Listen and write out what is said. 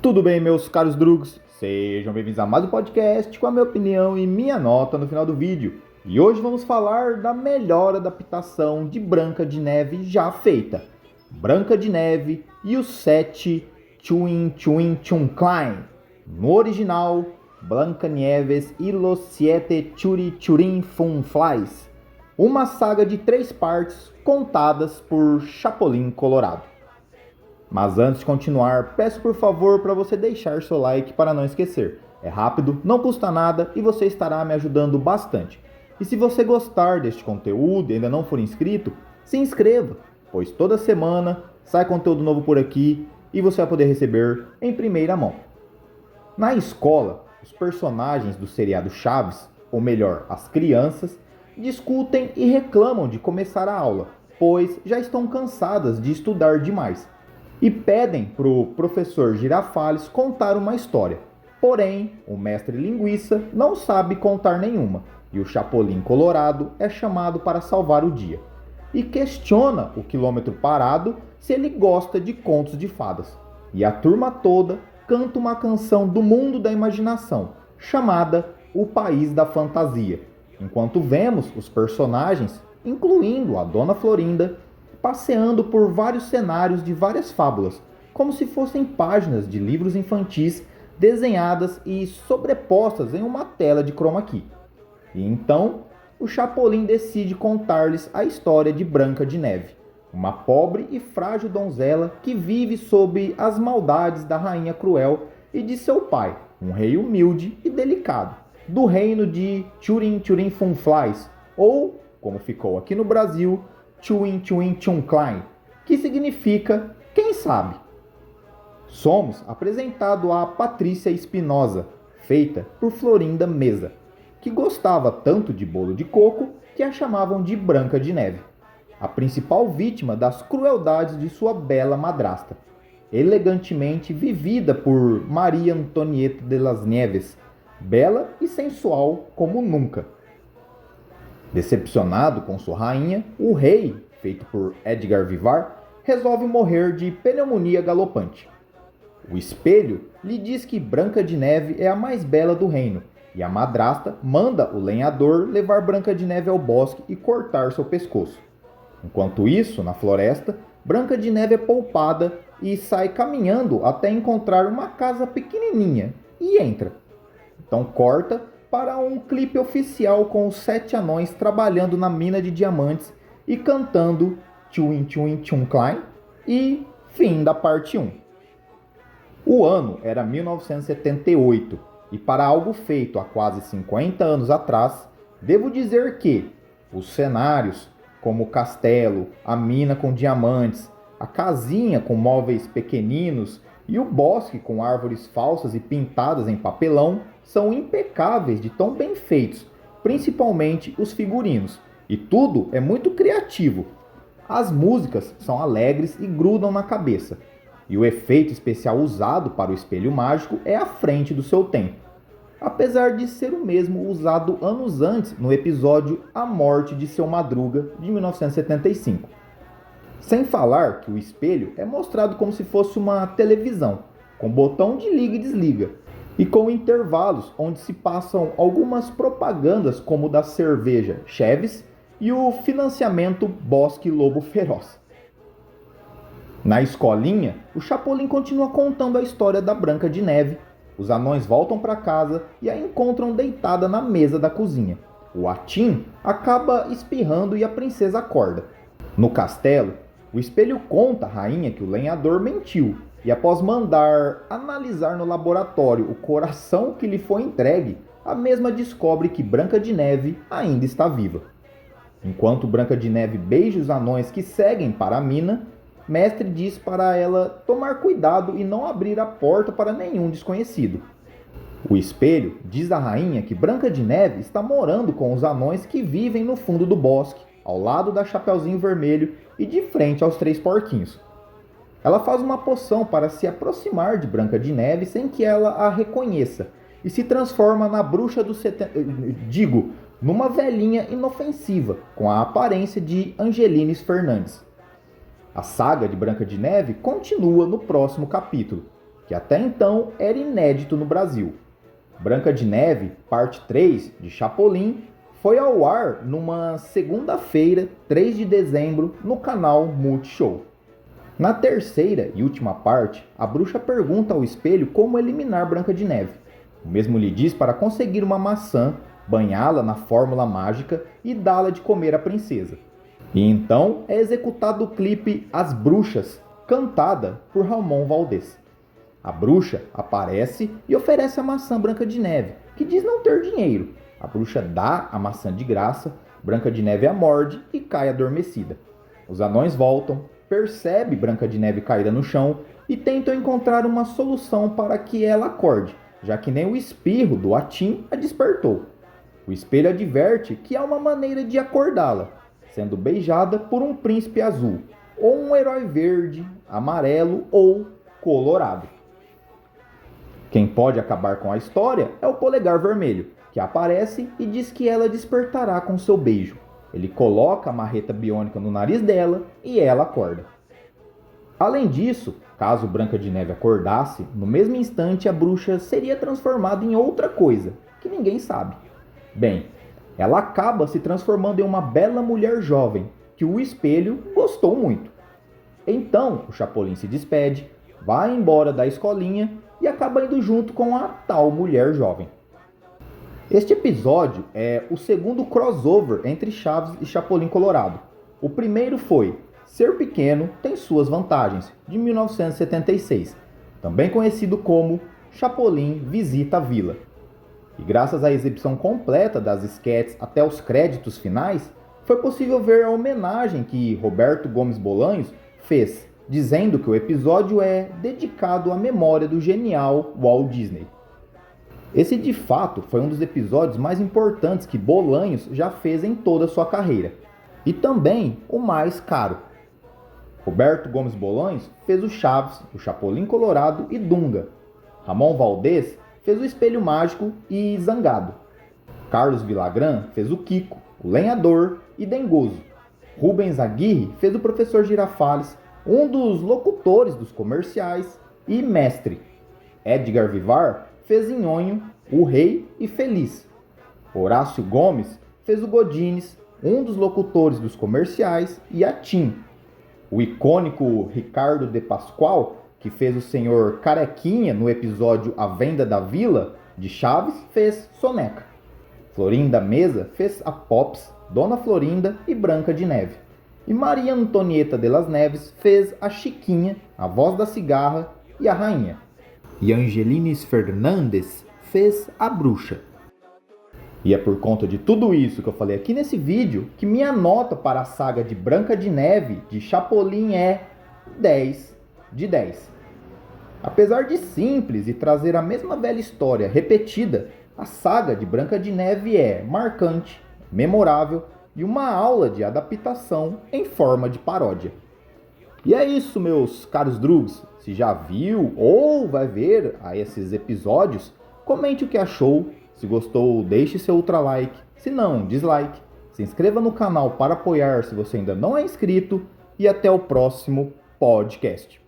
Tudo bem, meus caros drugs? Sejam bem-vindos a mais um podcast com a minha opinião e minha nota no final do vídeo. E hoje vamos falar da melhor adaptação de Branca de Neve já feita. Branca de Neve e os Sete Chunchunchuncline. No original, Blancanieves y los Siete Churichurinfunflies. Uma saga de 3 partes contadas por Chapolin Colorado. Mas antes de continuar, peço por favor para você deixar seu like para não esquecer. É rápido, não custa nada e você estará me ajudando bastante. E se você gostar deste conteúdo e ainda não for inscrito, se inscreva, pois toda semana sai conteúdo novo por aqui e você vai poder receber em primeira mão. Na escola, os personagens do seriado Chaves, ou melhor, as crianças, discutem e reclamam de começar a aula, pois já estão cansadas de estudar demais. E pedem para o professor Girafales contar uma história. Porém, o mestre Linguiça não sabe contar nenhuma, e o Chapolin Colorado é chamado para salvar o dia. E questiona o quilômetro parado se ele gosta de contos de fadas. E a turma toda canta uma canção do mundo da imaginação, chamada O País da Fantasia, enquanto vemos os personagens, incluindo a Dona Florinda, passeando por vários cenários de várias fábulas, como se fossem páginas de livros infantis desenhadas e sobrepostas em uma tela de chroma key. E então, o Chapolin decide contar-lhes a história de Branca de Neve, uma pobre e frágil donzela que vive sob as maldades da rainha cruel e de seu pai, um rei humilde e delicado, do reino de Churichurinfunflies, ou, como ficou aqui no Brasil, Chunchunchuncline, que significa quem sabe. Somos apresentados a Patrícia Espinosa, feita por Florinda Mesa, que gostava tanto de bolo de coco que a chamavam de Branca de Neve, a principal vítima das crueldades de sua bela madrasta, elegantemente vivida por Maria Antonieta de las Nieves, bela e sensual como nunca. Decepcionado com sua rainha, o rei, feito por Edgar Vivar, resolve morrer de pneumonia galopante. O espelho lhe diz que Branca de Neve é a mais bela do reino, e a madrasta manda o lenhador levar Branca de Neve ao bosque e cortar seu pescoço. Enquanto isso, na floresta, Branca de Neve é poupada e sai caminhando até encontrar uma casa pequenininha e entra. Então corta para um clipe oficial com os 7 anões trabalhando na mina de diamantes e cantando Chunchunchuncline e fim da parte 1. O ano era 1978 e para algo feito há quase 50 anos atrás, devo dizer que os cenários, como o castelo, a mina com diamantes, a casinha com móveis pequeninos e o bosque com árvores falsas e pintadas em papelão, são impecáveis de tão bem feitos, principalmente os figurinos. E tudo é muito criativo. As músicas são alegres e grudam na cabeça. E o efeito especial usado para o espelho mágico é à frente do seu tempo. Apesar de ser o mesmo usado anos antes no episódio A Morte de Seu Madruga, de 1975. Sem falar que o espelho é mostrado como se fosse uma televisão, com botão de liga e desliga, e com intervalos onde se passam algumas propagandas como o da cerveja Cheves e o financiamento Bosque Lobo Feroz. Na escolinha, o Chapolin continua contando a história da Branca de Neve. Os anões voltam para casa e a encontram deitada na mesa da cozinha. O Atim acaba espirrando e a princesa acorda. No castelo, o espelho conta à rainha que o lenhador mentiu. E após mandar analisar no laboratório o coração que lhe foi entregue, a mesma descobre que Branca de Neve ainda está viva. Enquanto Branca de Neve beija os anões que seguem para a mina, Mestre diz para ela tomar cuidado e não abrir a porta para nenhum desconhecido. O espelho diz à rainha que Branca de Neve está morando com os anões que vivem no fundo do bosque, ao lado da Chapeuzinho Vermelho e de frente aos 3 porquinhos. Ela faz uma poção para se aproximar de Branca de Neve sem que ela a reconheça e se transforma na bruxa do numa velhinha inofensiva, com a aparência de Angelines Fernandes. A saga de Branca de Neve continua no próximo capítulo, que até então era inédito no Brasil. Branca de Neve, parte 3 de Chapolin, foi ao ar numa segunda-feira, 3 de dezembro, no canal Multishow. Na terceira e última parte, a bruxa pergunta ao espelho como eliminar Branca de Neve. O mesmo lhe diz para conseguir uma maçã, banhá-la na fórmula mágica e dá-la de comer à princesa. E então é executado o clipe As Bruxas, cantada por Ramon Valdez. A bruxa aparece e oferece a maçã Branca de Neve, que diz não ter dinheiro. A bruxa dá a maçã de graça, Branca de Neve a morde e cai adormecida. Os anões voltam, percebem Branca de Neve caída no chão e tentam encontrar uma solução para que ela acorde, já que nem o espirro do Atim a despertou. O espelho adverte que há uma maneira de acordá-la, sendo beijada por um príncipe azul, ou um herói verde, amarelo ou colorado. Quem pode acabar com a história é o Polegar Vermelho, que aparece e diz que ela despertará com seu beijo. Ele coloca a marreta biônica no nariz dela e ela acorda. Além disso, caso Branca de Neve acordasse, no mesmo instante a bruxa seria transformada em outra coisa, que ninguém sabe. Bem, ela acaba se transformando em uma bela mulher jovem, que o espelho gostou muito. Então, o Chapolin se despede, vai embora da escolinha e acaba indo junto com a tal mulher jovem. Este episódio é o segundo crossover entre Chaves e Chapolin Colorado. O primeiro foi Ser Pequeno Tem Suas Vantagens, de 1976, também conhecido como Chapolin Visita a Vila. E graças à exibição completa das esquetes até os créditos finais, foi possível ver a homenagem que Roberto Gomes Bolanhos fez, dizendo que o episódio é dedicado à memória do genial Walt Disney. Esse de fato foi um dos episódios mais importantes que Bolanhos já fez em toda a sua carreira, e também o mais caro. Roberto Gomes Bolanhos fez o Chaves, o Chapolin Colorado e Dunga. Ramon Valdez fez o Espelho Mágico e Zangado. Carlos Villagrán fez o Kiko, o Lenhador e Dengoso. Rubens Aguirre fez o Professor Girafales, um dos locutores dos comerciais e mestre. Edgar Vivar fez Nhonho, o Rei e Feliz. Horácio Gomes fez o Godines, um dos locutores dos comerciais e a Tim. O icônico Ricardo de Pascoal, que fez o senhor Carequinha no episódio A Venda da Vila, de Chaves, fez Soneca. Florinda Mesa fez a Pops, Dona Florinda e Branca de Neve. E Maria Antonieta de las Neves fez a Chiquinha, a Voz da Cigarra e a Rainha. E Angelines Fernandes fez a Bruxa. E é por conta de tudo isso que eu falei aqui nesse vídeo que minha nota para a saga de Branca de Neve de Chapolin é 10 de 10. Apesar de simples e trazer a mesma velha história repetida, a saga de Branca de Neve é marcante, memorável e uma aula de adaptação em forma de paródia. E é isso, meus caros drugs. Se já viu ou vai ver a esses episódios, comente o que achou. Se gostou, deixe seu ultra like. Se não, dislike. Se inscreva no canal para apoiar se você ainda não é inscrito. E até o próximo podcast.